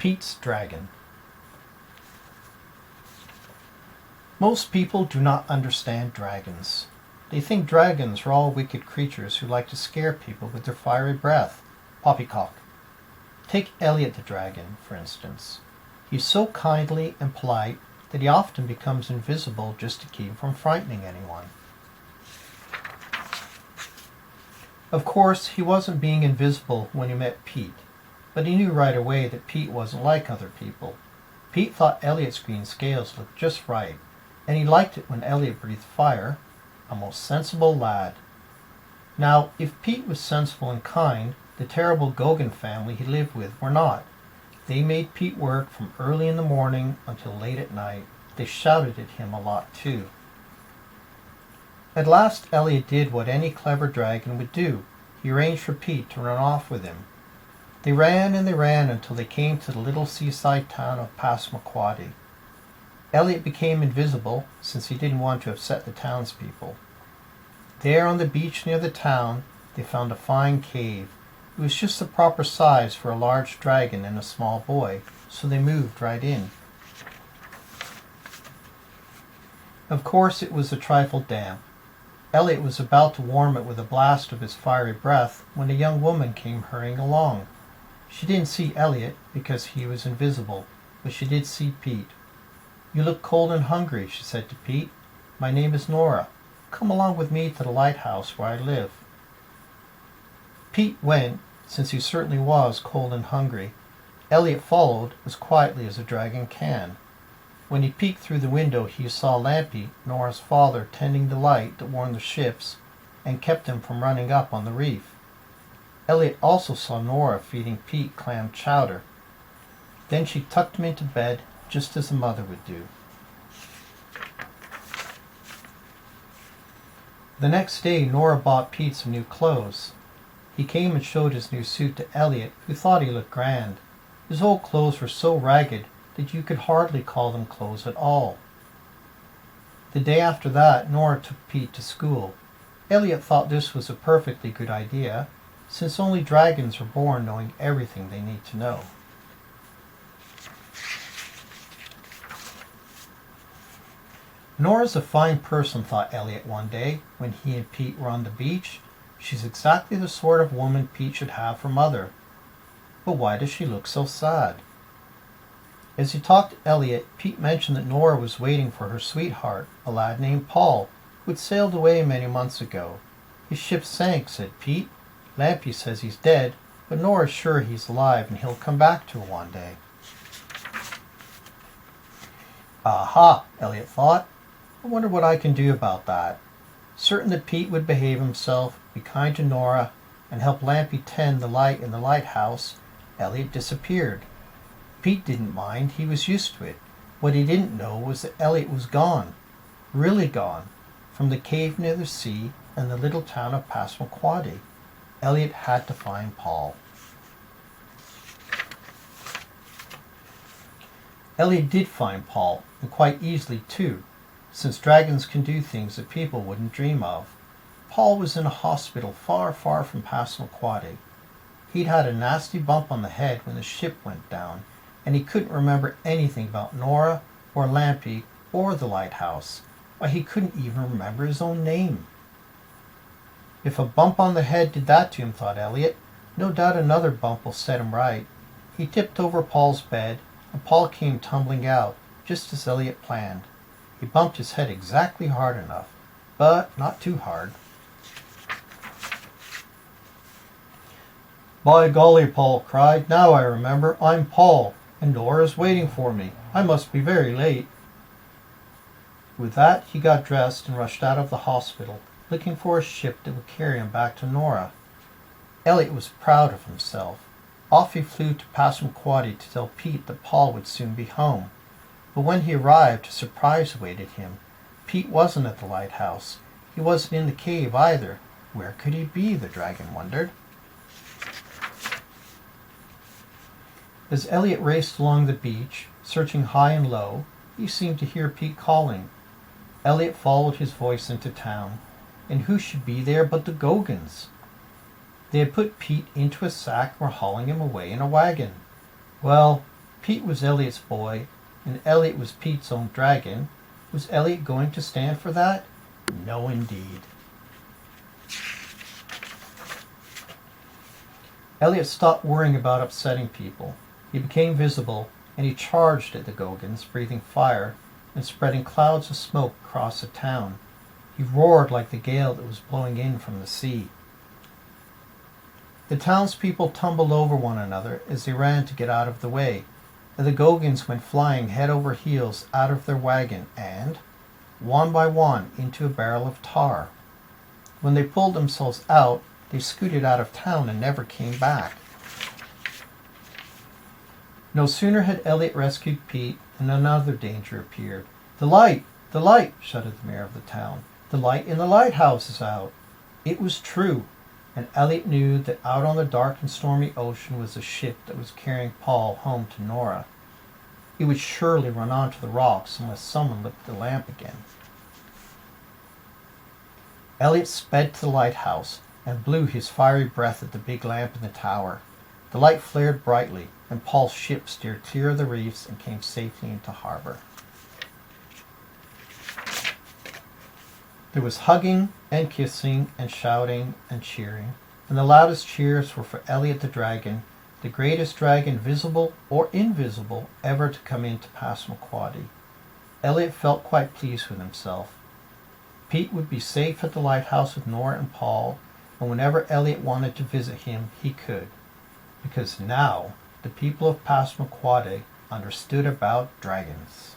Pete's Dragon. Most people do not understand dragons. They think dragons are all wicked creatures who like to scare people with their fiery breath. Poppycock. Take Elliot the dragon, for instance. He's so kindly and polite that he often becomes invisible just to keep from frightening anyone. Of course, he wasn't being invisible when he met Pete, but he knew right away that Pete wasn't like other people. Pete thought Elliot's green scales looked just right, and he liked it when Elliot breathed fire. A most sensible lad. Now, if Pete was sensible and kind, the terrible Goguen family he lived with were not. They made Pete work from early in the morning until late at night. They shouted at him a lot too. At last Elliot did what any clever dragon would do. He arranged for Pete to run off with him. They ran and they ran until they came to the little seaside town of Passamaquoddy. Elliot became invisible since he didn't want to upset the townspeople. There on the beach near the town they found a fine cave. It was just the proper size for a large dragon and a small boy, so they moved right in. Of course it was a trifle damp. Elliot was about to warm it with a blast of his fiery breath when a young woman came hurrying along. She didn't see Elliot because he was invisible, but she did see Pete. "You look cold and hungry," she said to Pete. "My name is Nora. Come along with me to the lighthouse where I live." Pete went, since he certainly was cold and hungry. Elliot followed as quietly as a dragon can. When he peeked through the window he saw Lampy, Nora's father, tending the light that warmed the ships and kept them from running up on the reef. Elliot also saw Nora feeding Pete clam chowder. Then she tucked him into bed just as a mother would do. The next day Nora bought Pete some new clothes. He came and showed his new suit to Elliot, who thought he looked grand. His old clothes were so ragged that you could hardly call them clothes at all. The day after that Nora took Pete to school. Elliot thought this was a perfectly good idea, since only dragons are born knowing everything they need to know. "Nora's a fine person," thought Elliot one day when he and Pete were on the beach. "She's exactly the sort of woman Pete should have for mother. But why does she look so sad?" As he talked to Elliot, Pete mentioned that Nora was waiting for her sweetheart, a lad named Paul, who had sailed away many months ago. "His ship sank," said Pete. "Lampy says he's dead, but Nora's sure he's alive and he'll come back to her one day." Aha, Elliot thought. I wonder what I can do about that. Certain that Pete would behave himself, be kind to Nora, and help Lampy tend the light in the lighthouse, Elliot disappeared. Pete didn't mind, he was used to it. What he didn't know was that Elliot was gone, really gone, from the cave near the sea and the little town of Passamaquoddy. Elliot had to find Paul. Elliot did find Paul, and quite easily too, since dragons can do things that people wouldn't dream of. Paul was in a hospital far, far from Passamaquoddy. He'd had a nasty bump on the head when the ship went down, and he couldn't remember anything about Nora or Lampy or the lighthouse. Why, he couldn't even remember his own name. If a bump on the head did that to him, thought Elliot, no doubt another bump will set him right. He tipped over Paul's bed, and Paul came tumbling out, just as Elliot planned. He bumped his head exactly hard enough, but not too hard. "By golly," Paul cried, "now I remember. I'm Paul, and Nora's waiting for me. I must be very late." With that he got dressed and rushed out of the hospital, looking for a ship that would carry him back to Nora. Elliot was proud of himself. Off he flew to Passamaquoddy to tell Pete that Paul would soon be home. But when he arrived, a surprise awaited him. Pete wasn't at the lighthouse. He wasn't in the cave either. Where could he be, the dragon wondered. As Elliot raced along the beach, searching high and low, he seemed to hear Pete calling. Elliot followed his voice into town, and who should be there but the Goggens? They had put Pete into a sack and were hauling him away in a wagon. Well, Pete was Elliot's boy, and Elliot was Pete's own dragon, was Elliot going to stand for that? No, indeed. Elliot stopped worrying about upsetting people. He became visible, and he charged at the Gogans, breathing fire and spreading clouds of smoke across the town. He roared like the gale that was blowing in from the sea. The townspeople tumbled over one another as they ran to get out of the way, and the Gogans went flying head over heels out of their wagon and, one by one, into a barrel of tar. When they pulled themselves out, they scooted out of town and never came back. No sooner had Elliot rescued Pete than another danger appeared. "The light! The light!" shouted the mayor of the town. "The light in the lighthouse is out!" It was true, and Elliot knew that out on the dark and stormy ocean was a ship that was carrying Paul home to Nora. It would surely run onto the rocks unless someone lit the lamp again. Elliot sped to the lighthouse and blew his fiery breath at the big lamp in the tower. The light flared brightly, and Paul's ship steered clear of the reefs and came safely into harbor. There was hugging and kissing and shouting and cheering, and the loudest cheers were for Elliot the dragon, the greatest dragon, visible or invisible, ever to come into Passamaquoddy. Elliot felt quite pleased with himself. Pete would be safe at the lighthouse with Nora and Paul, and whenever Elliot wanted to visit him, he could, because now the people of Passamaquoddy understood about dragons.